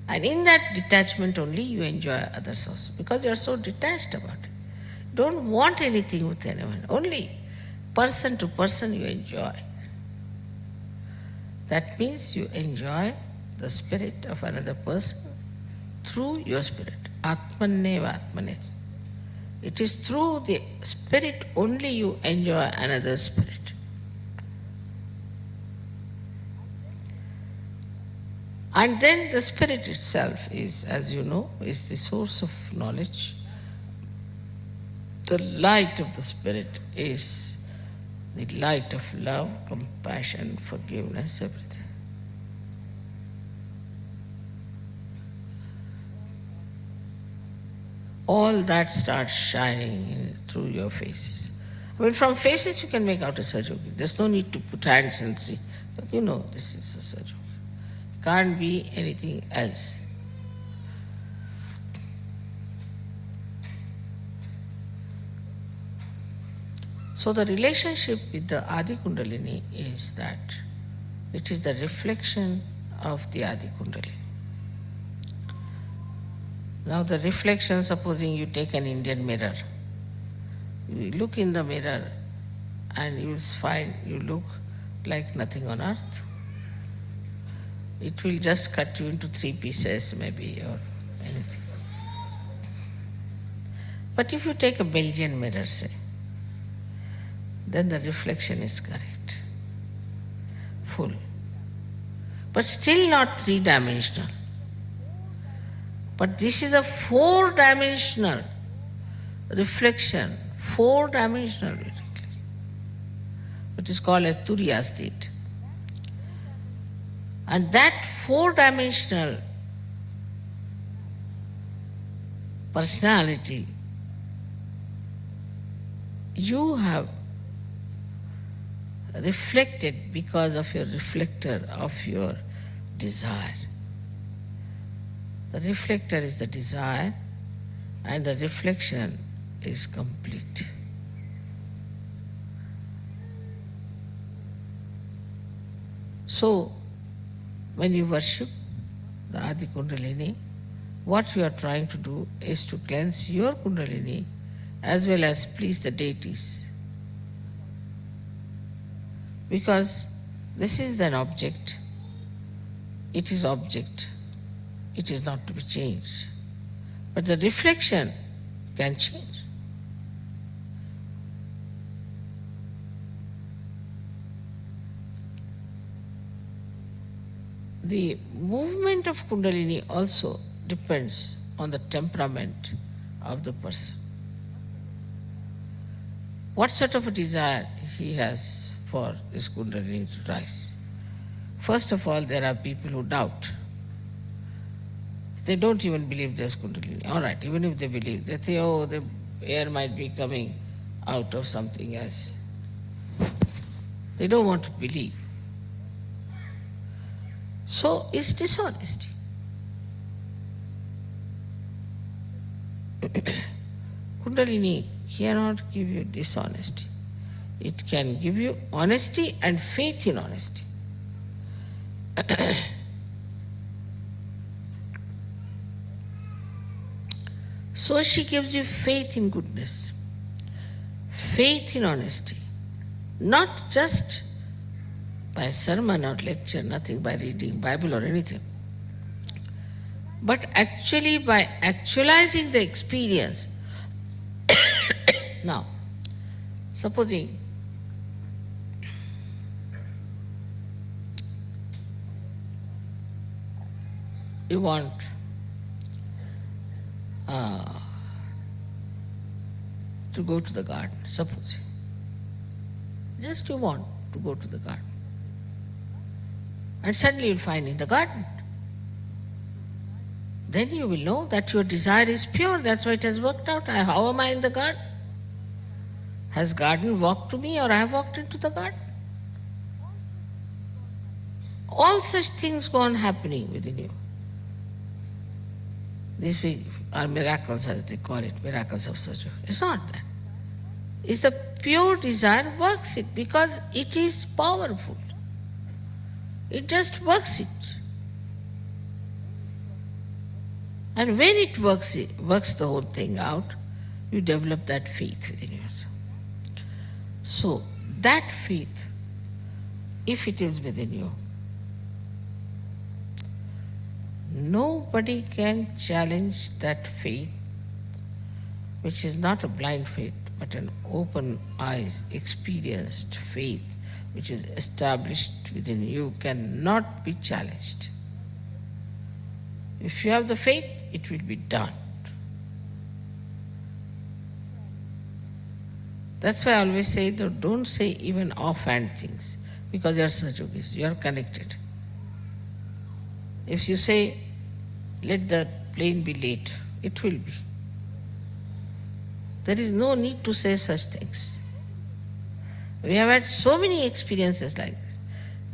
S3: And in that detachment only you enjoy others also, because you are so detached about it. Don't want anything with anyone, only person to person you enjoy. That means you enjoy the spirit of another person through your spirit. Atmaneva Atmanet. It is through the spirit only you enjoy another spirit. And then the spirit itself is, as you know, is the source of knowledge. The light of the spirit is the light of love, compassion, forgiveness, everything. All that starts shining through your faces. I mean, from faces you can make out a Sahajogi. There's no need to put hands and see. But you know this is a Sahajogi. Can't be anything else. So the relationship with the Adi Kundalini is that it is the reflection of the Adi Kundalini. Now the reflection, supposing you take an Indian mirror, you look in the mirror and you will find you look like nothing on earth. It will just cut you into 3 pieces maybe, or anything. But if you take a Belgian mirror, say, then the reflection is correct, full. But still not 3-dimensional. But this is a 4-dimensional reflection, 4-dimensional reflection. It is called as Turiya state. And that 4-dimensional personality you have reflected because of your reflector of your desire. The reflector is the desire and the reflection is complete. So, when you worship, the Adi Kundalini, what you are trying to do is to cleanse your Kundalini as well as please the deities. Because this is an object, it is object, it is not to be changed. But the reflection can change. The movement of Kundalini also depends on the temperament of the person. What sort of a desire he has for this Kundalini to rise. First of all, there are people who doubt. They don't even believe there's Kundalini. All right, even if they believe, they think, oh, the air might be coming out of something else. They don't want to believe. So it's dishonesty. Kundalini cannot give you dishonesty. It can give you honesty and faith in honesty. So she gives you faith in goodness, faith in honesty, not just by sermon or lecture, nothing by reading Bible or anything, but actually by actualizing the experience. Now, supposing you want to go to the garden, suppose. Just you want to go to the garden. And suddenly you'll find in the garden. Then you will know that your desire is pure, that's why it has worked out. How am I in the garden? Has garden walked to me or I have walked into the garden? All such things go on happening within you. These are miracles, as they call it, miracles of Sahajaya. It's not that. It's the pure desire works it because it is powerful. It just works it. And when it works the whole thing out, you develop that faith within yourself. So that faith, if it is within you, nobody can challenge that faith, which is not a blind faith, but an open eyes, experienced faith, which is established within you, cannot be challenged. If you have the faith, it will be done. That's why I always say, don't say even offhand things, because you are Sahajogis, you are connected. If you say, let the plane be late, it will be. There is no need to say such things. We have had so many experiences like this.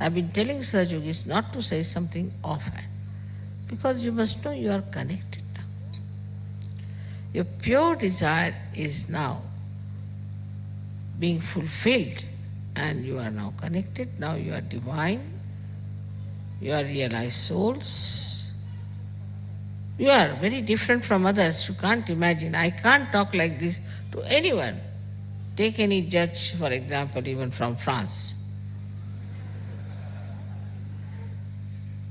S3: I've been telling Sahajogis not to say something offhand, because you must know you are connected now. Your pure desire is now being fulfilled, and you are now connected, now you are divine, you are realized souls. You are very different from others. You can't imagine. I can't talk like this to anyone. Take any judge, for example, even from France.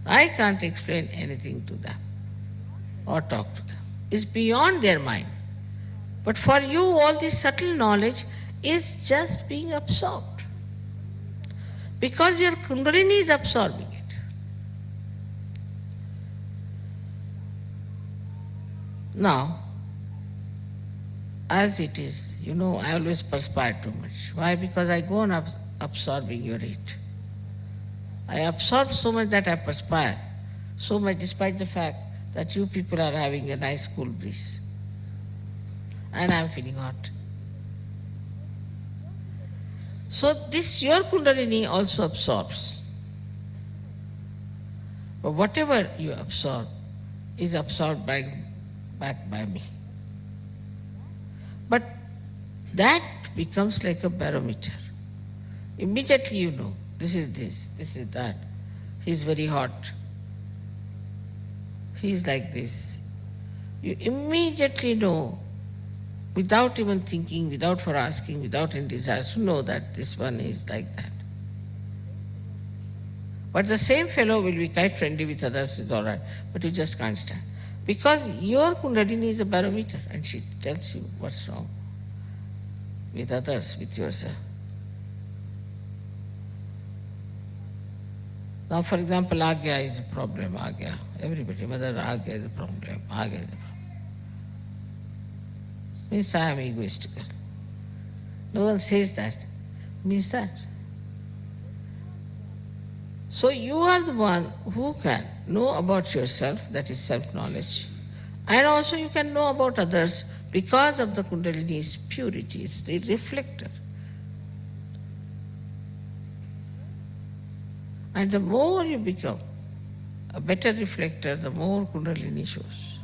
S3: I can't explain anything to them or talk to them. It's beyond their mind. But for you, all this subtle knowledge is just being absorbed. Because your Kundalini is absorbing it. Now, as it is, I always perspire too much. Why? Because I go on absorbing your heat. I absorb so much that I perspire, so much despite the fact that you people are having a nice cool breeze. And I'm feeling hot. So this, your Kundalini also absorbs. But whatever you absorb is absorbed back by me. But that becomes like a barometer. Immediately you know, this is that. He's very hot. he is like this. You immediately know, without even thinking, without for asking, without any desires, to know that this one is like that. But the same fellow will be quite friendly with others, is all right, but you just can't stand. Because your Kundalini is a barometer and she tells you what's wrong with others, with yourself. Now, for example, Agya is a problem, Agya. Everybody, Mother, Agya is a problem, Agya is a problem. Means I am egoistical. No one says that. Means that. So you are the one who can know about yourself, that is self-knowledge. And also you can know about others because of the Kundalini's purity. It's the reflector. And the more you become a better reflector, the more Kundalini shows.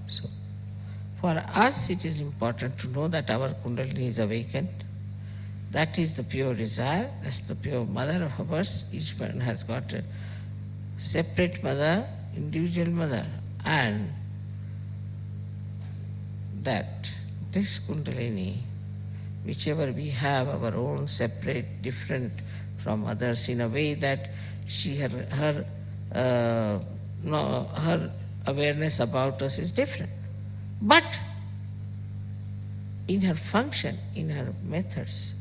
S3: So, for us it is important to know that our Kundalini is awakened. That is the pure desire, that's the pure mother of ours. Each one has got a separate mother, individual mother, and that this Kundalini, whichever we have, our own separate, different from others, in a way that her awareness about us is different. But in her function, in her methods,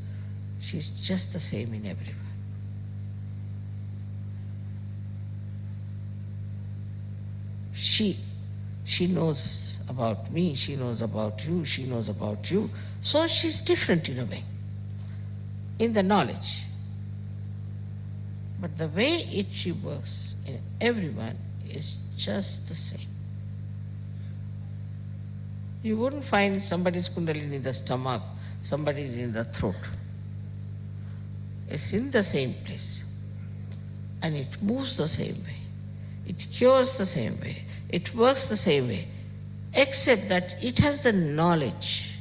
S3: she's just the same in everyone. She knows about me, she knows about you, she knows about you. So she's different in a way, in the knowledge. But the way she works in everyone is just the same. You wouldn't find somebody's Kundalini in the stomach, somebody's in the throat. It's in the same place. And it moves the same way. It cures the same way. It works the same way. Except that it has the knowledge.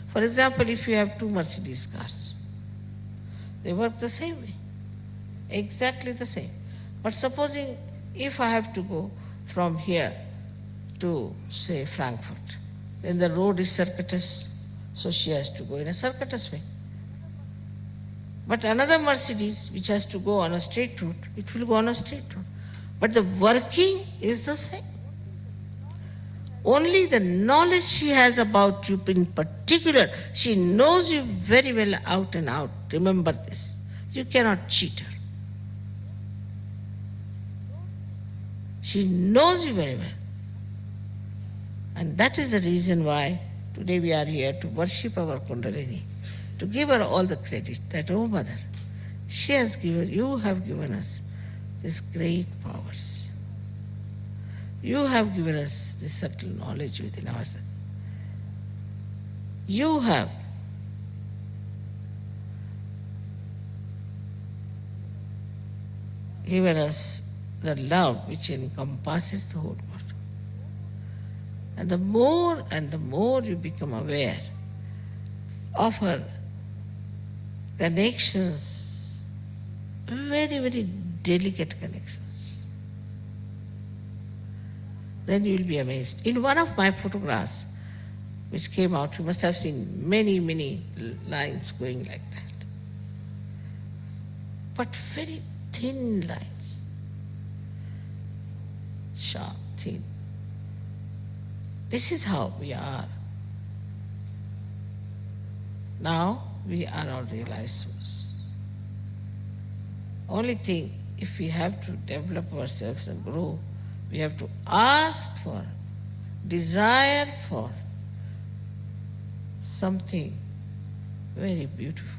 S3: For example, if you have two Mercedes cars, they work the same way. Exactly the same. But supposing if I have to go from here to, say, Frankfurt, then the road is circuitous, so she has to go in a circuitous way. But another Mercedes, which has to go on a straight route, it will go on a straight route. But the working is the same. Only the knowledge she has about you in particular, she knows you very well out and out. Remember this. You cannot cheat her. She knows you very well. And that is the reason why today we are here to worship our Kundalini, to give her all the credit that, oh Mother, you have given us these great powers. You have given us this subtle knowledge within ourselves. You have given us the love which encompasses the whole world. And the more you become aware of her connections, very, very delicate connections, then you will be amazed. In one of my photographs, which came out, you must have seen many, many lines going like that. But very thin lines. Sharp, thin. This is how we are. Now we are all realized souls. Only thing, if we have to develop ourselves and grow, we have to ask for, desire for something very beautiful.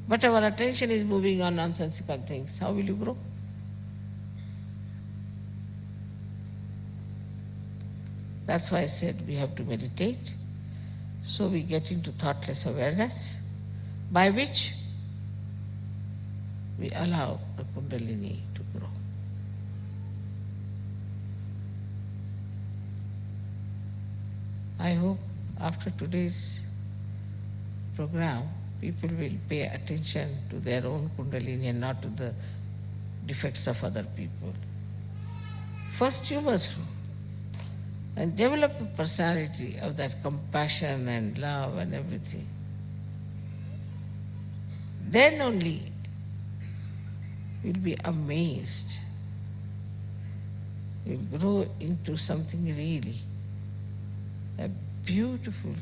S3: But our attention is moving on nonsensical things. How will you grow? That's why I said we have to meditate. So we get into thoughtless awareness, by which we allow the Kundalini to grow. I hope after today's program, people will pay attention to their own Kundalini and not to the defects of other people. First, you must grow and develop a personality of that compassion and love and everything. Then only you'll be amazed. You'll grow into something really a beautiful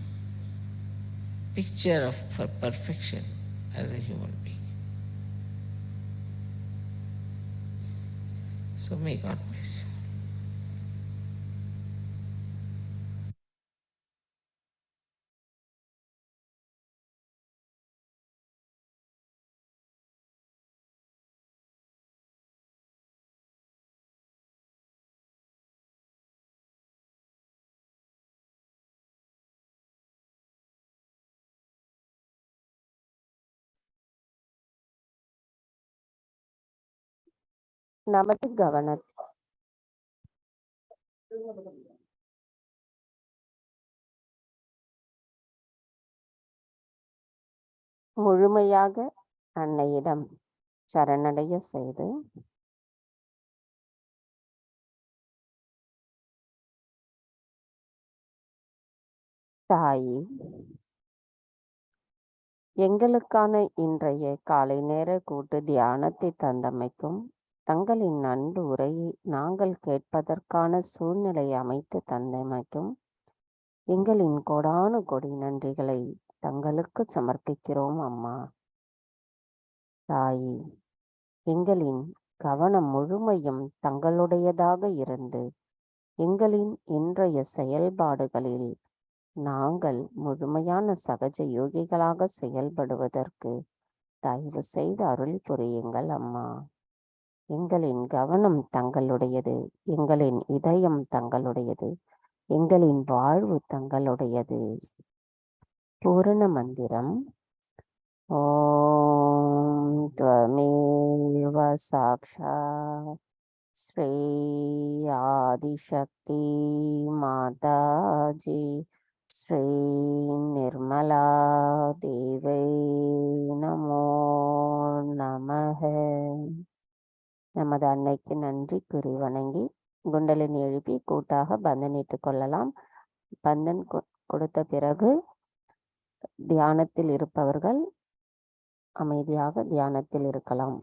S3: picture of for perfection as a human being. So may God bless you.
S1: நமது கவனத்தை முழுமையாக அன்னையிடம் சரணடைய செய்து தாயே, எங்களுக்கான இன்றைய காலை நேர கூட்டு தியானத்தை தந்தமைக்கும் தங்களின் அன்பு உரையை நாங்கள் கேட்பதற்கான சூழ்நிலை அமைத்து தந்தமைக்கும் எங்களின் கோடானு கொடி நன்றிகளை தங்களுக்கு சமர்ப்பிக்கிறோம் அம்மா. தாயே, எங்களின் கவனம் முழுமையும் தங்களுடையதாக இருந்து எங்களின் இன்றைய செயல்பாடுகளில் நாங்கள் முழுமையான சகஜ யோகிகளாக செயல்படுவதற்கு தயவு செய்து அருள் புரியுங்கள் அம்மா. எங்களின் கவனம் தங்களுடையது, எங்களின் இதயம் தங்களுடையது, எங்களின் வாழ்வு தங்களுடையது. பூரண மந்திரம். ஓம் த்வமேவ சாக்ஷாத் ஸ்ரீ ஆதிசக்தி மாதாஜி ஸ்ரீ நிர்மலா தேவை நமோ நமஹ. நமது அன்னைக்கு நன்றி கூறி வணங்கி குண்டலினி எழுப்பி கூட்டாக பந்தனிட்டுக் கொள்ளலாம். பந்தன் கொடுத்த பிறகு தியானத்தில் இருப்பவர்கள் அமைதியாக தியானத்தில் இருக்கலாம்.